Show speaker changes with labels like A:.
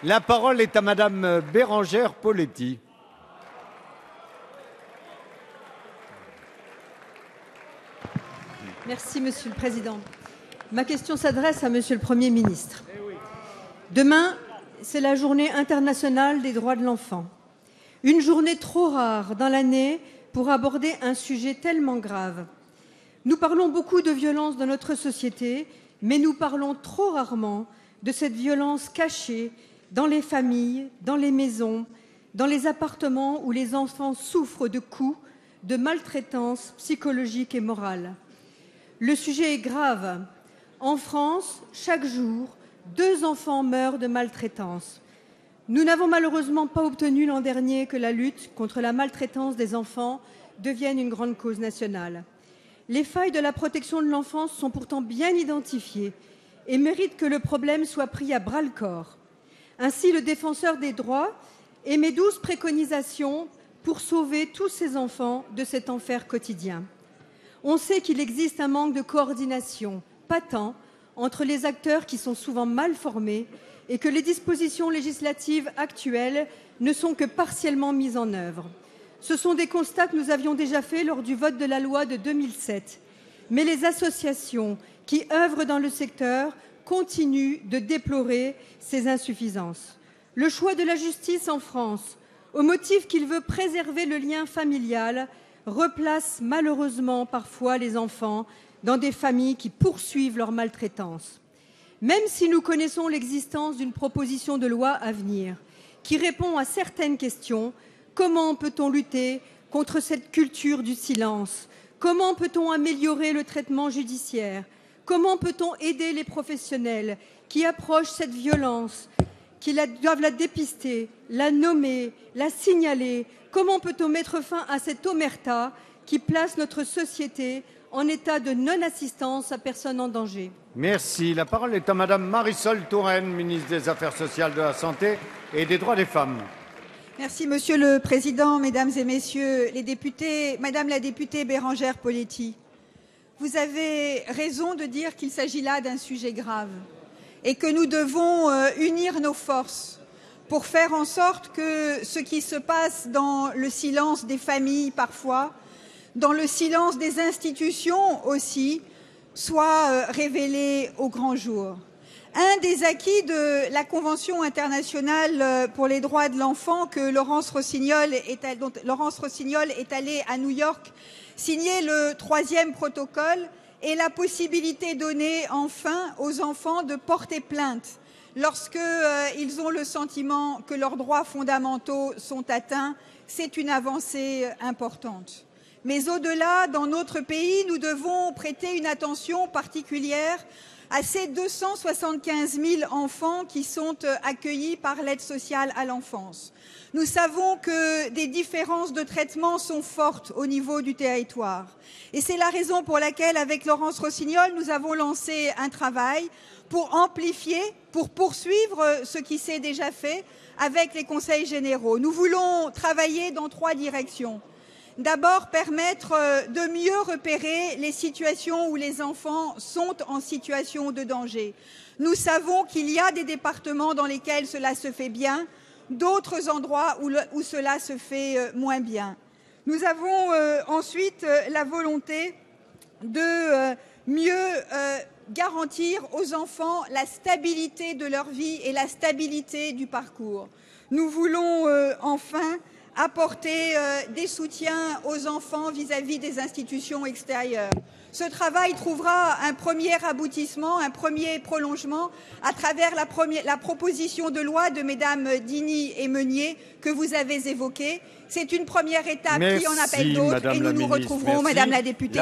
A: La parole est à Madame Bérangère Poletti.
B: Merci, Monsieur le Président. Ma question s'adresse à Monsieur le Premier ministre. Demain, c'est la journée internationale des droits de l'enfant. Une journée trop rare dans l'année pour aborder un sujet tellement grave. Nous parlons beaucoup de violence dans notre société, mais nous parlons trop rarement de cette violence cachée dans les familles, dans les maisons, dans les appartements où les enfants souffrent de coups, de maltraitance psychologique et morale. Le sujet est grave. En France, chaque jour, 2 enfants meurent de maltraitance. Nous n'avons malheureusement pas obtenu l'an dernier que la lutte contre la maltraitance des enfants devienne une grande cause nationale. Les failles de la protection de l'enfance sont pourtant bien identifiées et méritent que le problème soit pris à bras-le-corps. Ainsi, le Défenseur des droits émet 12 préconisations pour sauver tous ces enfants de cet enfer quotidien. On sait qu'il existe un manque de coordination patent entre les acteurs qui sont souvent mal formés et que les dispositions législatives actuelles ne sont que partiellement mises en œuvre. Ce sont des constats que nous avions déjà faits lors du vote de la loi de 2007. Mais les associations qui œuvrent dans le secteur continuent de déplorer ces insuffisances. Le choix de la justice en France, au motif qu'il veut préserver le lien familial, replace malheureusement parfois les enfants dans des familles qui poursuivent leur maltraitance. Même si nous connaissons l'existence d'une proposition de loi à venir qui répond à certaines questions, comment peut-on lutter contre cette culture du silence? Comment peut-on améliorer le traitement judiciaire? Comment peut-on aider les professionnels qui approchent cette violence, qui doivent la dépister, la nommer, la signaler? Comment peut-on mettre fin à cette omerta qui place notre société en état de non-assistance à personne en danger?
A: Merci. La parole est à Madame Marisol Touraine, ministre des Affaires sociales, de la Santé et des Droits des femmes.
C: Merci, Monsieur le Président, Mesdames et Messieurs les députés. Madame la députée Bérangère Poletti, vous avez raison de dire qu'il s'agit là d'un sujet grave et que nous devons unir nos forces pour faire en sorte que ce qui se passe dans le silence des familles parfois, dans le silence des institutions aussi, soit révélé au grand jour. Un des acquis de la Convention internationale pour les droits de l'enfant dont Laurence Rossignol est allée à New York signer le 3e protocole est la possibilité donnée enfin aux enfants de porter plainte lorsqu'ils ont le sentiment que leurs droits fondamentaux sont atteints. C'est une avancée importante. Mais au-delà, dans notre pays, nous devons prêter une attention particulière à ces 275 000 enfants qui sont accueillis par l'aide sociale à l'enfance. Nous savons que des différences de traitement sont fortes au niveau du territoire. Et c'est la raison pour laquelle, avec Laurence Rossignol, nous avons lancé un travail pour amplifier, pour poursuivre ce qui s'est déjà fait avec les conseils généraux. Nous voulons travailler dans 3 directions. D'abord, permettre de mieux repérer les situations où les enfants sont en situation de danger. Nous savons qu'il y a des départements dans lesquels cela se fait bien, d'autres endroits où cela se fait moins bien. Nous avons ensuite la volonté de mieux garantir aux enfants la stabilité de leur vie et la stabilité du parcours. Nous voulons enfin apporter des soutiens aux enfants vis-à-vis des institutions extérieures. Ce travail trouvera un premier aboutissement, un premier prolongement à travers la proposition de loi de Mesdames Dini et Meunier que vous avez évoquée. C'est une première étape qui en appelle d'autres et nous nous retrouverons, Madame la députée.